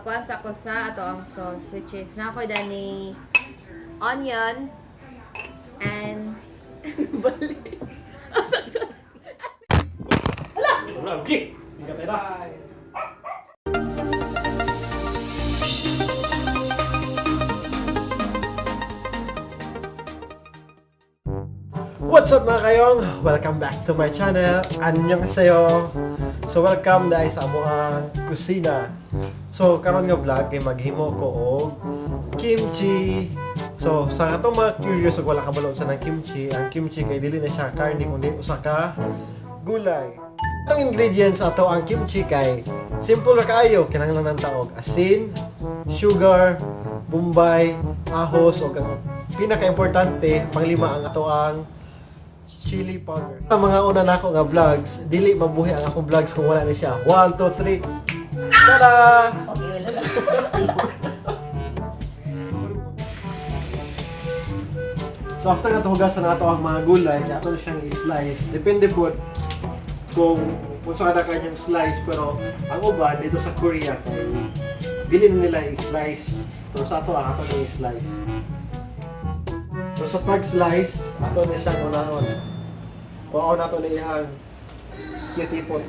Kuansa ko sa ato ang sauce, which is nakoy dani onion and bali. What's up mga kayong? Welcome back to my channel. Annyeonghaseyo. So welcome dahil sa amuang kusina. So karon nga vlog kay maghimo ko og kimchi. So sa atong mga curious ug wala kabalo sa ng kimchi, ang kimchi kay dili na siya karne kundi usa ka gulay. Ang ingredients ato ang kimchi kay simple ra kaayo, kinahanglan ng taog asin, sugar, bombay, ahos ug ang pinaka-importante panglima ang ato ang chili powder. Sa mga una nako nga vlogs, dili mabuhi ang akong vlogs kung wala ni siya. 1, 2, 3. Tada! Okay, wala na. So after na hugasan nato ang mga gulay, ato na siyang i-slice. Depende po kung sa kada kanyang slice, pero ang uban dito sa Korea kay dili na nila i-slice. Pero sa ato na i-slice. So sa pag-slice, ato na siyang unahon. Kuha na ito na iyang kitipot.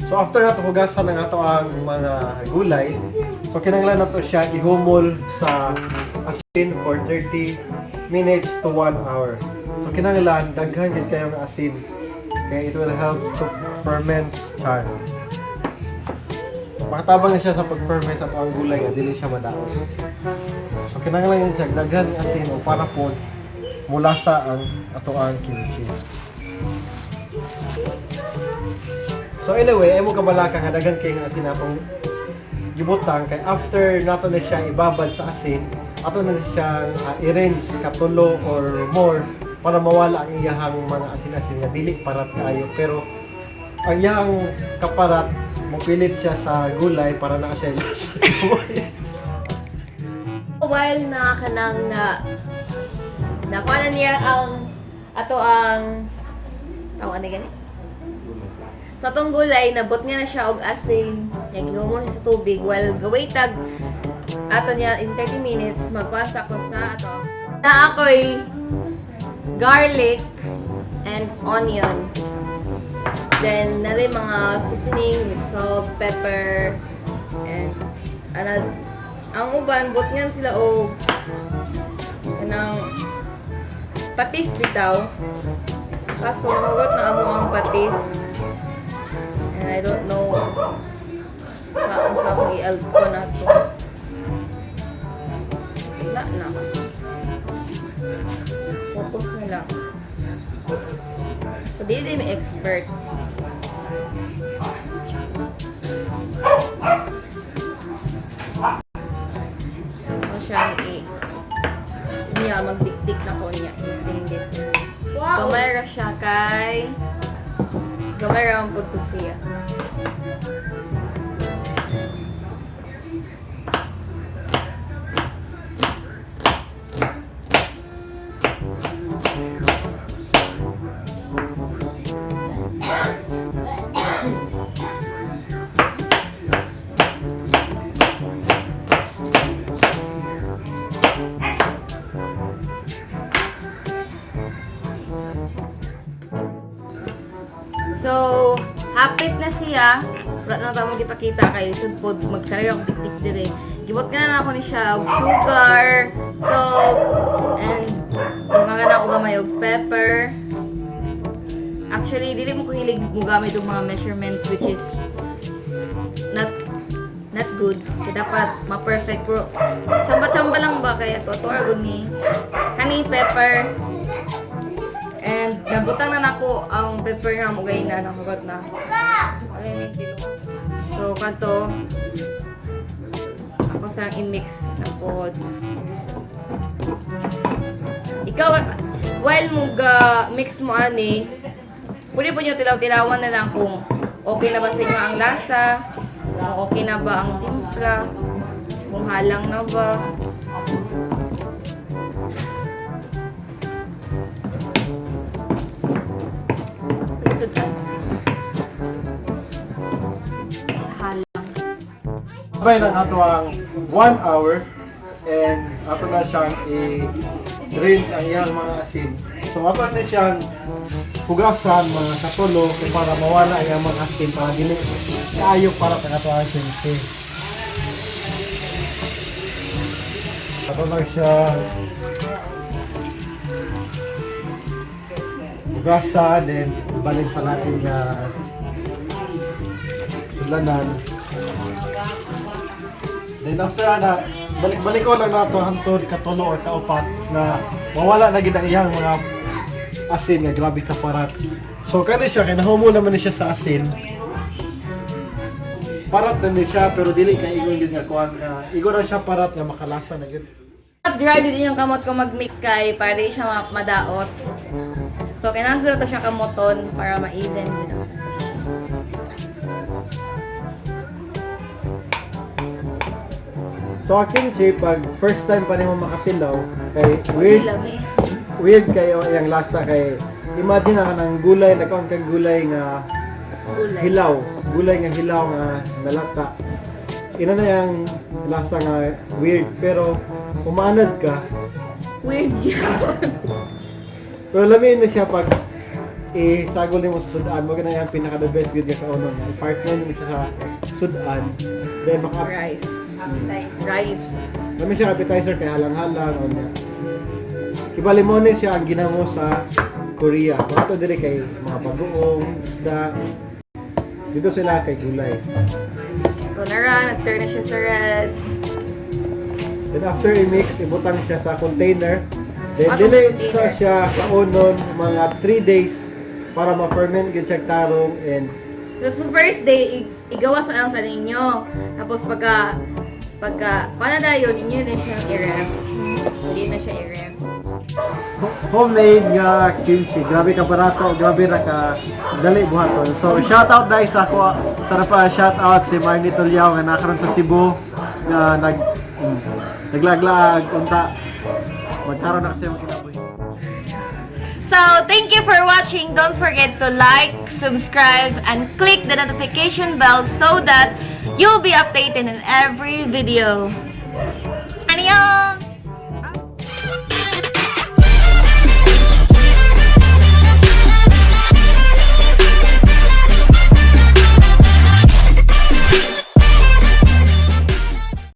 So after na ito hugasan ng ato ang mga gulay, so kinanglan na ito siya ihumol sa asin for 30 minutes to 1 hour. So kinanglan, daghan din kayo ng asin. Kaya it will help to ferment char. Makatabang na siya sa pag-ferment at ang gulay nga, dili siya madaot. So kinanglan yun siya, daghan ng asin o para po mula sa ang ato ang kimchi. So anyway, ay mo kabalaka nga daghan kay nga asin natong gibutang kay after nato na siya ibabad sa asin, ato na siya i-rinse katulo or more para mawala ang iyahang mga asin-asin nga dili parat kayo, pero ang iyang kaparat mapilit siya sa gulay para na siya While na kanang nakuha niya ang ato ang ano gani? Sa atong gulay, nabot niya na siya og asin, gihumon niya sa tubig while gaway tag ato niya in 30 minutes magkuasa ko sa ato. Na ako'y garlic and onion. Then, narin mga seasoning with salt, pepper, and ang uban, bot nga sila o kanang patis bitaw. Kaso, nahugot na amo ang patis. And I don't know saan sa akong i-alt ko na ito. Wala na. Focus na lang. So, di may expert. O siyang niya, magdikdik na ko niya. Using this. Wow! Gamay ra siya kay gamay ra ang punto siya. So, hapit na siya. Wala na tamo gipakita kay sudpod magsarili ako tiktik dire. Gibot ka na ako ni siya og sugar, salt, and mga na ako gamay og pepper. Actually, dili mo ko hilig mo gamit og mga measurements which is not good. Kaya dapat ma-perfect bro. Chamba-chamba lang ba kaya to? Or good ni honey pepper. And nabutang na nako ang pepper nga mo gay na nakagot na. Alin kilo. So kanto ako sang i-mix na pod. Ikaw while mo ga mix mo ani, pwede po nyo tilaw-tilawan na lang kung okay na ba sa inyo ang lasa, kung okay na ba ang timpla, kung halang na ba. Subay ng ato ang 1 hour and ato na siyang i-rinse ang iyang mga asin. So ato na siyang hugasan mga katulo para mawala ang iyang mga asin para dili kaayo para sa ato ang kimchi. Ato na siya hugasan then balik sa natin nga sulanan. Then after na, balik-balik ko lang na ito hantod, katulo or kaupat na mawala na gid ang iyang mga asin nga grabe ka parat. So kani siya kay nahumo naman ni siya sa asin. Parat na ni siya pero dili kay igon gid nga kuan nga igon ra siya parat nga makalasa na gid. Dry din yung kamot ko mag-mix kay para di siya madaot. So kailangan ko to siya kamoton para ma-even din. So ang kimchi pag first time pa nimo makatilaw kay weird kayo yung lasa kay imagine na ng gulay nagkaon kang gulay nga hilaw nga nalata. Ina na yung lasa nga weird pero umanad ka Weird yun. pero lamin na siya pag isagol nimo sa sudan mo na yung pinaka the best good nga sa uno nga i-partner mo siya sa sudan then baka Rice. Rice. lamin siya appetizer kay halang-halang o niya kibalimonin siya ang ginamo sa Korea mga to diri kay mga bagoong isda dito sila kay gulay. So nag-turn na siya sa red. Then after i-mix, ibutang siya sa container. Then Atong dili container. siya sa unon mga 3 days para ma-ferment gid siya tarong and So sa first day, igawa sa lang sa ninyo. Tapos pagka paano na yun, inyo na siya i-ref. Hindi na siya i-ref. homemade nga kimchi. Grabe ka barato, grabe ra ka dali buhaton. So shout out guys ako. Tara pa shout out si Marnie Tulyao nga nakaron sa Cebu nga naglaglag unta magkaroon na kasi magkinabuhi. So, thank you for watching. Don't forget to like, subscribe, and click the notification bell so that you'll be updated in every video.